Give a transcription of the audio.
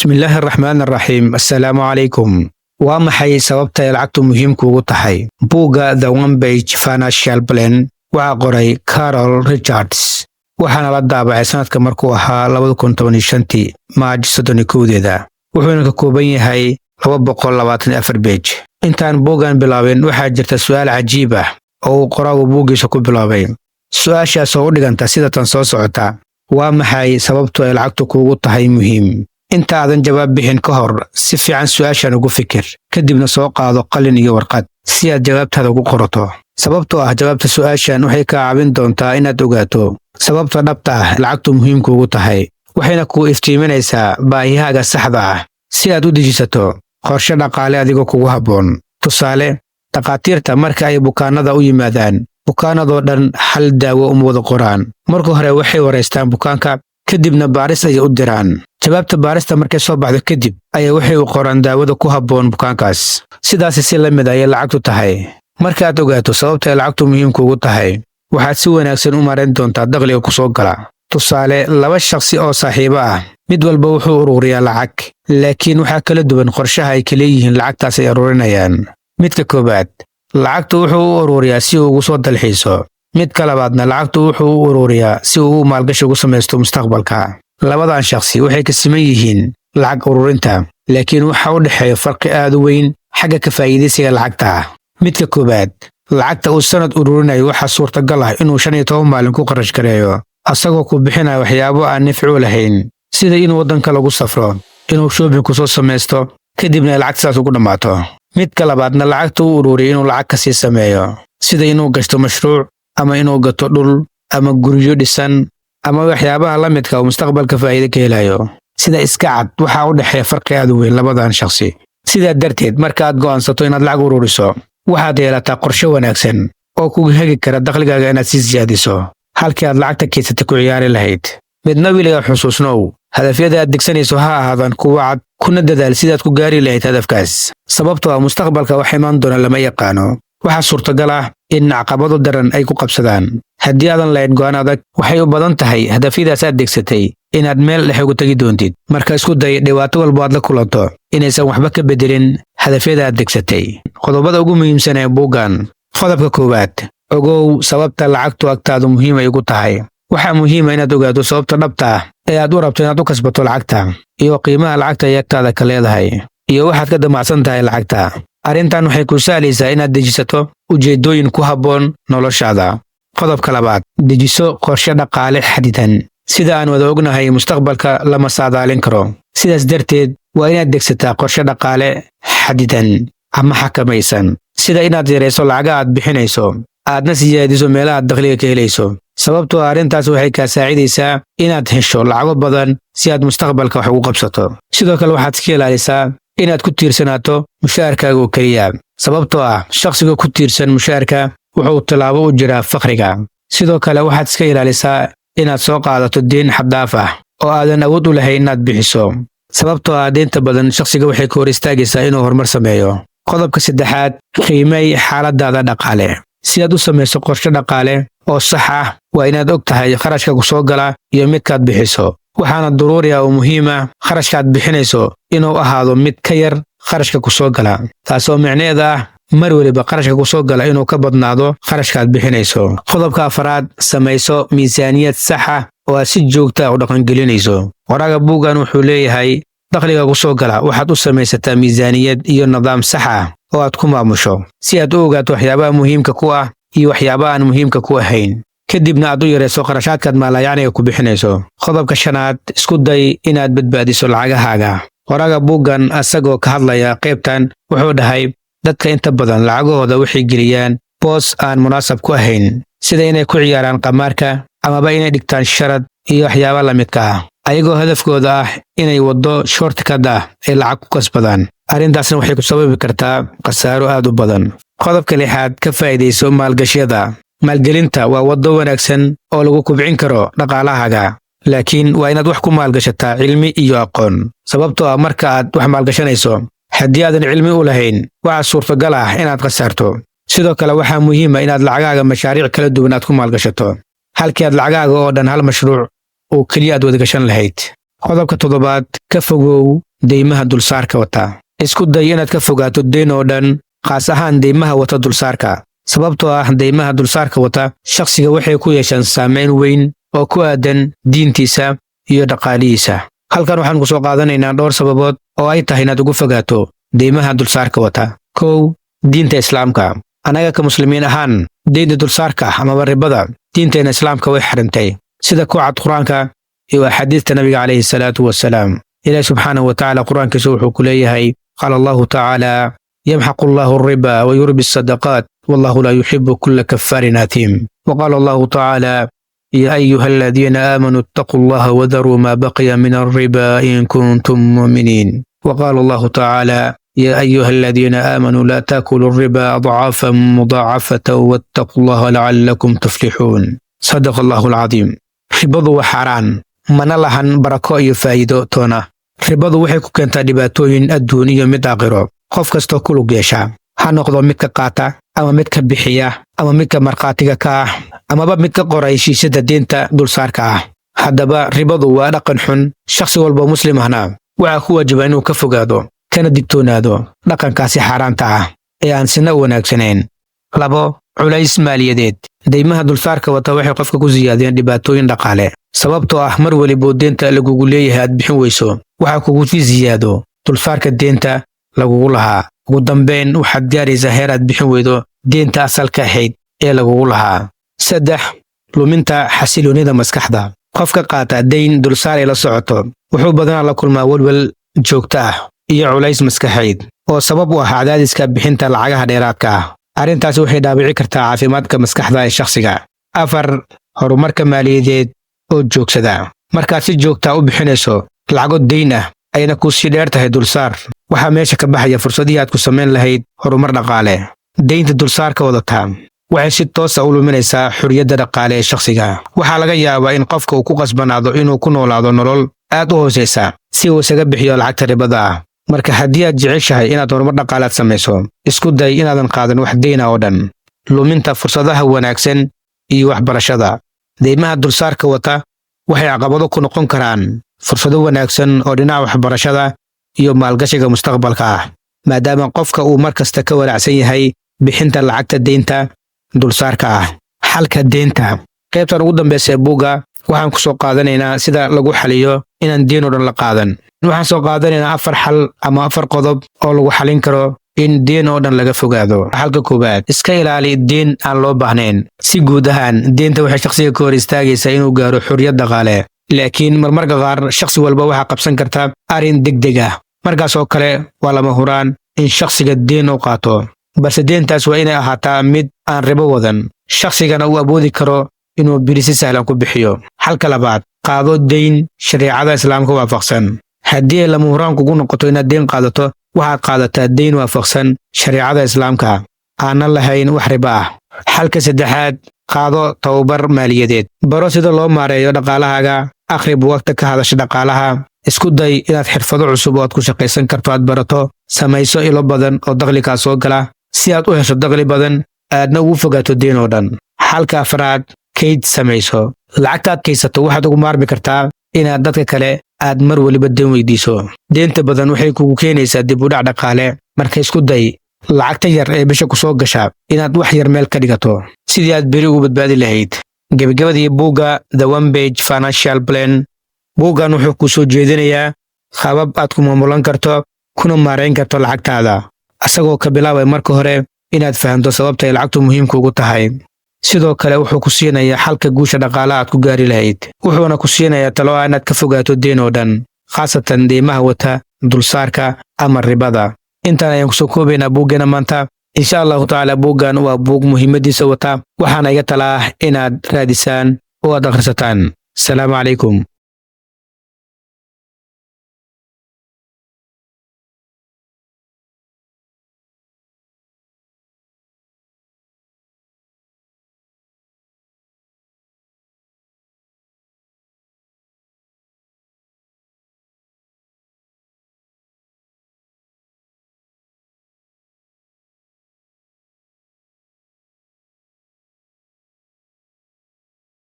Bismillaahi Raxmaani Raxiim. Assalaamu calaykum. Waa maxay sababta ay lacagtu muhiimku ugu tahay? Buugga The One Page Financial Plan waxaa qoray Carol Richards, waxaana la daabacay sanadka markuu ahaa 2015 Maaj 31. wuxuuna ka kooban yahay 224 page. Intaan buuggan bilaabin waxaa jirta su'aal cajiib ah oo uu qoraagu buuggiisa ku bilaabay. Su'aashaas oo u dhiganta sida tan soo socota: waa maxay sababtu ay lacagtu kuugu tahay muhiim? Inta aadan jawaab bixin ka hor, si fiican su'aashan ugu fikir, kadibna soo qaado qalin iyo warqad si aad jawaabtaada ugu qorato. Sababtoo ah jawaabta su'aashan waxay kaa caawin doontaa inaad ogaato sababta dhabta ah lacagtu muhiimku ugu tahay, waxayna kuu iftiiminaysaa baahiyahaaga saxda ah si aad u dejisato qorshe dhaqaale adigoo kugu habboon. Tusaale, dhakhaatiirta marka ay bukaanada u yimaadaan, bukaanadoo dhan hal daawo uma wada qoraan. Marka hore waxay wareystaan bukaanka, kadibna baaris ayay u diraan. Jawaabta baarista markay soo baxdo kadib ayaa waxay u qoraan daawada ku habboon bukaankaas. Sidaasi si la mid ayay lacagtu tahay. Marka aad ogaato sababta ay lacagtu muhiimku ugu tahay, waxaad si wanaagsan u maarayn doontaa dakhliga ku soo gala. Tusaale, 2 shakhsi oo saaxiibo ah, mid walba wuxuu ururiyaa lacag, laakiin waxaa kala duwan qorshaha ay kala yihiin lacagtaas ay ururinayaan. Midka koowaad, lacagtu wuxuu u ururiyaa si uu ugu soo dalxiiso. Midka labaadna lacagtu wuxuu u ururiyaa si uu maalgashi ugu samaysto mustaqbalka. Labadan shakhsi waxay ka siman yihiin lacag ururinta, laakiin waxaa u dhexeeya farqi aad u weyn xagga ka faa'iidaysiga lacagta. Midka koowaad, lacagta uu sanad ururinayo waxaa suurtagal ah inuu 15 maalin ku kharash gareeyo, asagoo ku bixinaya waxyaabo aan nafci u lahayn, sida inuu waddanka lagu safro, inuu shopping ku soo samaysto, kadibna ay lacagtaas ugu dhammaato. Midka labaadna lacagta uu ururiyo inuu lacag ka sii sameeyo, sida inuu gashto mashruuc, ama inuu gato dhul, ama guryo dhisan, ama waxyaabaha la midka uu mustaqbalka faa'iido ka helayo. Sida iska cad, waxaa u dhexeeya farqi aad u weyn labadan shakhsi. Sidaa darteed, marka aad go'aansato inaad lacag ururiso, waxaad yeelataa qorshe wanaagsan oo kugu hagi kara dakhligaaga inaad sii siyaadiso, halkii aad lacagta keysata ku ciyaari lahayd. Midna weligaa xusuusnow, hadafyada aad degsanayso ha ahaadaan kuwo cad, kuna dadaal sidaad ku gaari lahayd hadafkaas. Sababtoo ah mustaqbalka wax imaan doona lama yaqaano. Waxaa suurtagal ah in caqabado daran ay ku qabsadaan. Haddii aadan lahayn go'aan adag, waxay u badan tahay hadafyadaas aad degsatay inaad meel dhexe ugu tagi doontid. Marka isku day dhibaato walba aad la kulanto inaysan waxba ka bedelin hadafyada aad degsatay. Qodobada ugu muhiimsan ee buuggan. Qodobka koowaad, ogow sababta lacagtu agtaadu muhiim ay ugu tahay. Waxaa muhiim ah inaad ogaato sababta dhabta ah ee aad u rabto inaad u kasbato lacagta, iyo qiimaha lacagta ay agtaada ka leedahay, iyo waxaad ka damacsan tahay lacagta. Arrintan waxay kuu sahlaysaa inaad dejisato ujeeddooyin ku habboon noloshaada. Qodobka labaad, dejiso qorshe dhaqaale xadidan. Sida aan wada ognahay, mustaqbalka lama saadaalin karo. Sidaas darteed, waa inaad degsataa qorshe dhaqaale xadidan ama xakamaysan, sida inaad yarayso lacagaha aad bixinayso, aadna siyaadiso meelaha dakhliga ka helayso. Sababtoo ah arrintaas waxay kaa saacidaysaa inaad hesho lacago badan si aad mustaqbalka wax ugu qabsato. Sidoo kale waxaad iska ilaalisaa inaad ku tiirsanaato mushaharkaaga oo keliya. Sababtoo ah shakhsiga ku tiirsan mushaharka wuxuu tallaabo u jiraa faqriga. Sidoo kale waxaad iska ilaalisaa inaad soo qaadato deyn xad dhaaf ah oo aadan awood u lahayn inaad bixiso. Sababtoo ah deynta badan shakhsiga waxay ka hor istaagaysaa inuu horumar sameeyo. Qodobka saddexaad, qiimay xaaladaada dhaqaale. Si aad u samayso qorshe dhaqaale oo sax ah, waa inaad og tahay kharashka ku soo gala iyo midkaad bixiso. Waxaana daruuri ah oo muhiim ah kharashka aad bixinayso inuu ahaado mid ka yar kharashka ku soo gala, taasoo micnaheeda ah mar waliba kharashka ku soo gala inuu ka badnaado kharashka aad bixinayso. Qodobka afraad, samayso miisaaniyad sax ah oo aad si joogto ah u dhaqangelinayso. Qoraaga buuggan wuxuu leeyahay, dakhliga ku soo gala waxaad u samaysataa miisaaniyad iyo nidaam sax ah oo aad ku maamusho, si aad u ogaato waxyaabaha muhiimka ku ah iyo waxyaabaha aan muhiimka ku ahayn, kadibna aad u yarayso kharashaadkaad maalayacniga ku bixinayso. Qodobka shanaad, isku day inaad badbaadiso lacagahaaga. Qoraaga buuggan asagoo ka hadlaya qaybtan wuxuu dhahay, dadka inta badan lacagahooda waxay geliyaan boos aan munaasab ku ahayn, sida inay ku ciyaaraan qamaarka amaba inay dhigtaan sharad iyo waxyaaba la midka ah, ayagoo hadafkooda ah inay waddo shortcut ah ay lacag ku kasbadaan. Arrintaasna waxay ku sababi kartaa khasaaro aad u badan. Qodobka lixaad, ka faa'iidayso maalgashiyada. Maalgelinta waa waddo wanaagsan oo lagu kubcin karo dhaqaalahaaga, laakiin waa inaad wax ku maalgashataa cilmi iyo aqoon. Sababtoo ah marka aad wax maalgashanayso, haddii aadan cilmi u lahayn, waxaa suurtagal ah inaad khasaarto. Sidoo kale waxaa muhiim ah inaad lacagaaga mashaariic kala duwan aad ku maalgashato, halkii aad lacagaaga oo dhan hal mashruuc oo keliya aad wada gashan lahayd. Qodobka toddobaad, ka fogow deymaha dulsaarka wata. Isku day inaad ka fogaato deyn oo dhan, khaas ahaan deymaha wata dulsaarka. Sababtoo ah deymaha dulsaarka wata shakhsiga waxay ku yeeshaan saameyn weyn oo ku aadan diintiisa iyo dhaqaalihiisa. Halkan waxaan ku soo qaadanaynaa dhowr sababood oo ay tahay inaad uga fogaato deymaha dulsaarka wata. 1. Diinta Islaamka. Anaga ka muslimiin ahaan, deynta dulsaarka amaba ribada diinteena Islaamka way xarintay, sida ku cad Qur'aanka iyo axaadiista Nabiga calayhi salaatu wasalaam. Ilaahi subxaanahu wa tacaala Qur'aankiisa wuxuu ku leeyahay: qaala Allahu tacaala yamxaqu Allahu arriba wa yurbi as-sadaqaat wallahu la yuhibbu kulla kaffaarin athim. wa qaala Allahu tacaala يا أيها الذين آمنوا اتقوا الله وذروا ما بقي من الربا إن كنتم مؤمنين. وقال الله تعالى يا أيها الذين آمنوا لا تأكلوا الربا أضعافا مضاعفة واتقوا الله لعلكم تفلحون. صدق الله العظيم. ribadu waa xaaraan, mana lahan barako iyo faa'iido toona. ribadu waxay ku keentaa dhibaatooyin adduun iyo mid aakhiro. qof kastoo ku lug yeesha, ha noqdo mid ka qaata ama mid ka bixiya ama midka markhaatiga ka ah amaba mid ka qora heshiisyada deynta dulsaarka ah. haddaba ribadu waa dhaqan xun. shakhsi walba muslim ahna waxaa ku waajiba inuu ka fogaado kana digtoonaado dhaqankaasi xaaraanta ah ee aan sina u wanaagsanayn. 2. Culays maaliyadeed. deymaha dulsaarka wata waxay qofka ku siyaadeen dhibaatooyin dhaqaale, sababtoo ah mar waliba deynta lagugu leeyahay aad bixin weyso, waxaa kugu sii siyaado dulsaarka deynta lagugu lahaa. ugu dambayn waxaad gaaraysaa heer aad bixin weydo deynta asalka ahayd ee lagugu lahaa. 3. Luminta xasiloonida maskaxda. qofka qaata deyn dulsaar ay la socoto wuxuu badanaa la kulmaa walwal joogto ah iyo culays maskaxeed oo sabab u ah cadaadiska bixinta lacagaha dheeraadka ah. arrintaasi waxay dhaawici kartaa caafimaadka maskaxda ee shakhsiga. 4. Horumarka maaliyadeed oo joogsada. markaad si joogta u bixinayso lacago deyn ah ayna ku sii dheer tahay dulsaar, waxaa meesha ka baxaya fursadihii aad ku samayn lahayd horumar dhaqaale. deynta dulsaarka wadata waxay si toos ah u luminaysaa xorriyadda dhaqaale ee shakhsiga. waxaa laga yaabaa in qofka uu ku qasbanaado inuu ku noolaado nolol aad u hoosaysa si uu isaga bixiyo lacagta ribada ah. marka haddii aad jeceshahay inaad horumar dhaqaalaad samayso, isku day inaadan qaadan wax deyna oo dhan. luminta fursadaha wanaagsan iyo waxbarashada. deymaha dulsaarka wata waxay caqabado ku noqon karaan fursado wanaagsan oo dhinaca waxbarashada iyo maalgashiga mustaqbalka ah, maadaama qofka uu mar kasta ka walaacsan yahay bixinta lacagta deynta dulsaarka ah. xalka deynta. qaybtan ugu dambaysa ee buugga waxaan ku soo qaadanaynaa sida lagu xaliyo inaan deyn oo dhan la qaadan. waxaan soo qaadanaynaa 4 xal ama 4 qodob oo lagu xalin karo in deyn oo dhan laga fogaado. xalka 1. iska ilaali deyn aan loo baahnayn. si guud ahaan, deynta waxay shakhsiga ka hor istaagaysaa inuu gaaro xorriyad dhaqaale, laakiin marmarka qaar shakhsi walba waxaa qabsan karta arrin degdeg ah. markaas oo kale waa lama huraan in shakhsiga deyn u qaato, balse deyntaas waa inay ahaataa mid aan ribo wadan, shakhsigana uu awoodi karo inuu biri si sahlan ku bixiyo. xalka 2. qaado deyn shareecada Islaamka waafaqsan. haddii ay lama huraan kugu noqoto inaad deyn qaadato, waxaad qaadataa deyn waafaqsan shareecada Islaamka, aanan lahayn wax ribo ah. xalka 3. qaado tababar maaliyadeed. baro sida loo maareeyo dhaqaalahaaga. akhri buugaagta ka hadasha dhaqaalaha. isku day inaad xirfado cusub oo aad ku shaqaysan karto aad barato. samayso ilo badan oo dakhligaa soo gala si aad u hesho dakhli badan aadna ugu fogaato deyn oo dhan. xalka 4. kayd samayso. lacagtaad kaysato waxaad ugu maarmi kartaa inaad dadka kale aad mar waliba deyn weydiiso. deynta badan waxay kugu keenaysaa dib u dhac dhaqaale, marka isku day lacagta yar ee bisha ku soo gasha inaad wax yar meel ka dhigato sidii aad beri ugu badbaadi lahayd. gebagabadii buugga The One Page Financial Plan. buuggan wuxuu ku soo jeedinayaa habab aad ku maamulan karto kuna maarayn karto lacagtaada, asagoo ka bilaabay marka hore inaad fahamto sababta ay lacagtu muhiimka ugu tahay. sidoo kale wuxuu ku siinayaa xalka guusha dhaqaalaha aad ku gaari lahayd. wuxuuna ku siinayaa talo ah inaad ka fogaato deyn oo dhan, khaasatan deymaha wata dulsaarka ama ribada. intaan ayaan kusoo koobaynaa buuggeena maanta. insha allahu tacaala buuggan waa buug muhiimadiisa wata, waxaana iga talaa inaad raadisaan oo aad akhrisataan. asalaamu calaykum.